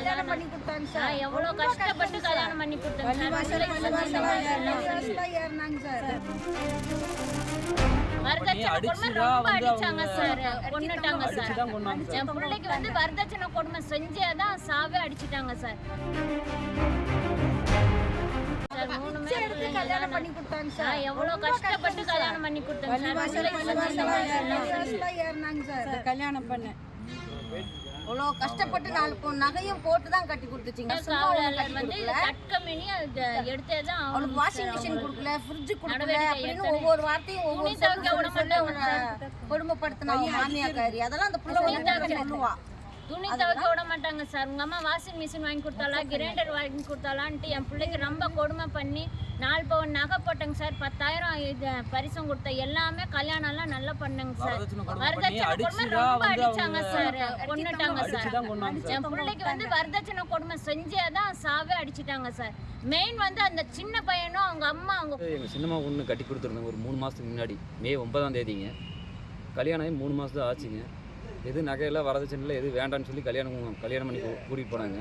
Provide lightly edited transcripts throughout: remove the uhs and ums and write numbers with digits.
கல்யாணம் பண்ணி கொடுத்தாங்க சார். எவ்வளவு கஷ்டப்பட்டு கல்யாணம் பண்ணி கொடுத்தாங்க சார். வரதட்சணை கொடுமை ரொம்ப அடிச்சாங்க சார், கொன்னுட்டாங்க சார். என் பிள்ளைக்கு வந்து வரதட்சணை கொடுமை செஞ்சேதான் சாவே அடிச்சிட்டாங்க சார். கல்யாணம் பண்ணி கொடுத்தாங்க சார். எவ்வளவு கஷ்டப்பட்டு கல்யாணம் பண்ணி கொடுத்தாங்க சார். கல்யாணம் பண்ண அவ்வளோ கஷ்டப்பட்டு 4 நகையும் போட்டு தான் கட்டி கொடுத்துச்சிங்க. வந்து கட்கமினி எடுத்தேதான் அவளுக்கு வாஷிங் மிஷின் கொடுக்கல, ஃப்ரிட்ஜ் கொடுக்கல அப்படின்னு ஒவ்வொரு வார்த்தையும் ஒவ்வொரு கொடுமைப்படுத்தினா மாமியாக்காரி. அதெல்லாம் அந்த பிள்ளை சொல்லுவா. துணி துவைக்க விட மாட்டாங்க சார். உங்க அம்மா வாஷிங் மிஷின் வாங்கி கொடுத்தாலா, கிரைண்டர் வாங்கி கொடுத்தாலான்ட்டு என் பிள்ளைக்கு ரொம்ப கொடுமை பண்ணி 4 பவுன் நகை போட்டேங்க சார். 10,000 இது பரிசம் கொடுத்த எல்லாமே கல்யாணம் எல்லாம் நல்லா பண்ணாங்க சார். வரதட்சணை கொடுமை ரொம்ப அடிச்சாங்க சார், கொன்னுட்டாங்க சார். என் பிள்ளைக்கு வந்து வரதட்சணை கொடுமை செஞ்சேதான் சாவே அடிச்சிட்டாங்க சார். மெயின் வந்து அந்த சின்ன பையனும் அவங்க அம்மா எங்க சின்னம்மா ஒன்று கட்டி கொடுத்துருந்தாங்க ஒரு 3 மாதத்துக்கு முன்னாடி. மே 9ஆம் தேதிங்க கல்யாணம் ஆகி 3 மாதம் தான் ஆச்சுங்க. எது நகையெல்லாம் வரதட்சணையில் எது வேண்டான்னு சொல்லி கல்யாணம் பண்ணி கூட்டிகிட்டு போனாங்க.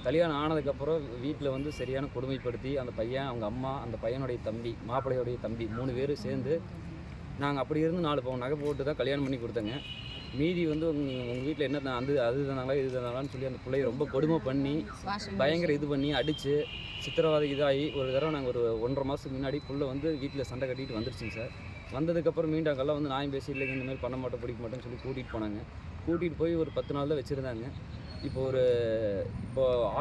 கல்யாணம் ஆனதுக்கப்புறம் வீட்டில் வந்து சரியான கொடுமைப்படுத்தி அந்த பையன், அவங்க அம்மா, அந்த பையனுடைய தம்பி, மாப்பிள்ளையோடைய தம்பி 3 பேர் சேர்ந்து நாங்கள் அப்படி இருந்து 4 பவுன் நகை போட்டு தான் கல்யாணம் பண்ணி கொடுத்தேங்க. மீதி வந்து உங்கள் வீட்டில் என்ன அது தானாங்களா இது தானாங்களான்னு சொல்லி அந்த பிள்ளைய ரொம்ப கொடுமை பண்ணி பயங்கர இது பண்ணி அடித்து சித்திரவாதை இதாகி ஒரு தடவை நாங்கள் ஒரு 1.5 மாதத்துக்கு முன்னாடி புள்ள வந்து வீட்டில் சண்டை கட்டிட்டு வந்துருச்சுங்க சார். வந்ததுக்கப்புறம் மீண்டும் அங்கெல்லாம் வந்து நியாயம் பேசி இல்லைங்க இந்த மாதிரி பண்ண மாட்டோம் பிடிக்க மாட்டோன்னு சொல்லி கூட்டிகிட்டு போனாங்க. கூட்டிகிட்டு போய் ஒரு 10 நாள் தான் வச்சுருந்தாங்க. இப்போது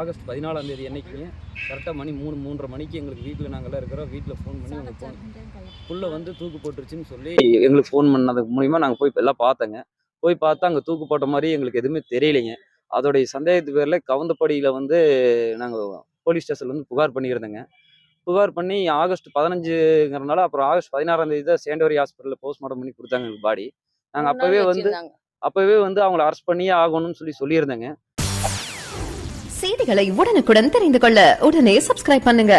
ஆகஸ்ட் 14ஆம் தேதி அன்னைக்குங்க கரெக்டாக மணி 3-3:30 மணிக்கு எங்களுக்கு வீட்டில் நாங்கள்லாம் இருக்கிறோம். வீட்டில் ஃபோன் பண்ணி அவங்க புள்ள வந்து தூக்கு போட்டுருச்சுன்னு சொல்லி எங்களுக்கு ஃபோன் பண்ணதுக்கு மூலிமா நாங்கள் போய் எல்லாம் பார்த்தோங்க. போய் பார்த்தா அங்கே தூக்கு போட்ட மாதிரி எங்களுக்கு எதுவுமே தெரியலைங்க. அதோடைய சந்தேகத்து பேரில் கவுந்தப்படியில் வந்து நாங்கள் போலீஸ் ஸ்டேஷனில் வந்து புகார் பண்ணியிருந்தேங்க. புகார் பண்ணி ஆகஸ்ட் 15ங்கிறனால அப்புறம் ஆகஸ்ட் 16ஆம் தேதி தான் சேண்டவரி ஹாஸ்பிட்டலில் போஸ்ட்மார்ட்டம் பண்ணி கொடுத்தாங்க எங்களுக்கு பாடி. நாங்கள் அப்போவே வந்து அவங்கள அரெஸ்ட் பண்ணியே ஆகணும்னு சொல்லியிருந்தேங்க. செய்திகளை உடனுக்குடன் தெரிந்து கொள்ள உடனே சப்ஸ்கிரைப் பண்ணுங்க.